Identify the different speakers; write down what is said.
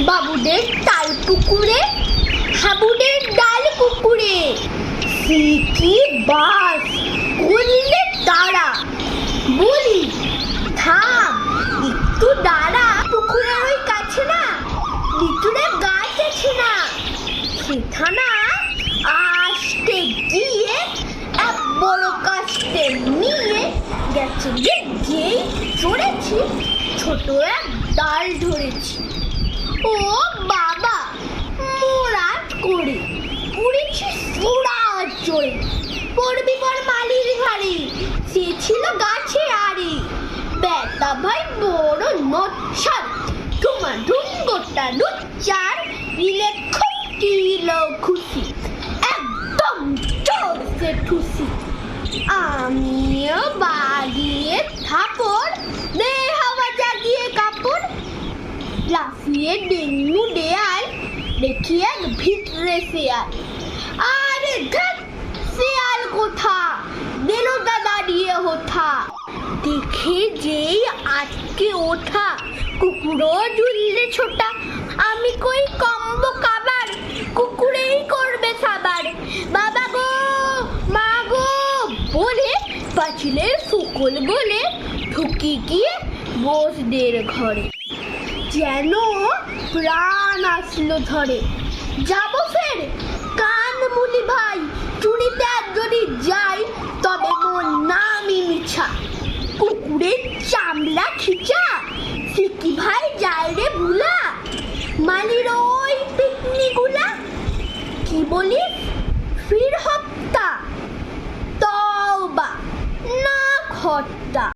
Speaker 1: বাবুদের তাল পুকুরে, হাবুদের ডাল পুকুরে, কি বাস করলে তারা। বলি থাম একটু দাঁড়া, পুকুরের ওই কাছে না লিচুরে গাছ আছে না, সেখানা আসতে গিয়ে এক বড় কাস্তে নিয়ে গেছে, যেই চড়েছি ছোট এক ডাল ধরেছি। ও বাবা মোরাট করে পড়েছি সোড়া চড়ে, পড়বি পর মালির ঘাড়ে, সে ছিল গাছে আড়ে। বেটা ভাই বড় নচ্ছার, তোমার ঢুঙ্গটা লুচ্চার, মিলে খুব কিল খুশি, একদম চড়ছে ঠুসি। আমিও বাগিয়ে থাপড়, দে হাওয়া জাগিয়ে কাপড়, লাফিয়ে ডেঙ্গু দেয়াল, দেখি এক ভিতরে শেয়াল। আরে ধ্যাৎ, শেয়াল কোথা, দেলোটা দাঁড়িয়ে হোথা, দেখে যেই আটকে ওঠা, কুকুরও ঝুললে ছোটা। আমি কই কম্ব কাবার, কুকুরেই করবে সাবার। বাবা গো মা গো বলে পাঁচিলের ফুকল বলে ঢুকি গিয়ে বসদের ঘরে, যেন প্রাণ আসলো ধরে। যাবো ফের কান মুলি ভাই, চুরিতে আর যদি যাই তবে মোর নামই মিছা। কুকুরের চামড়া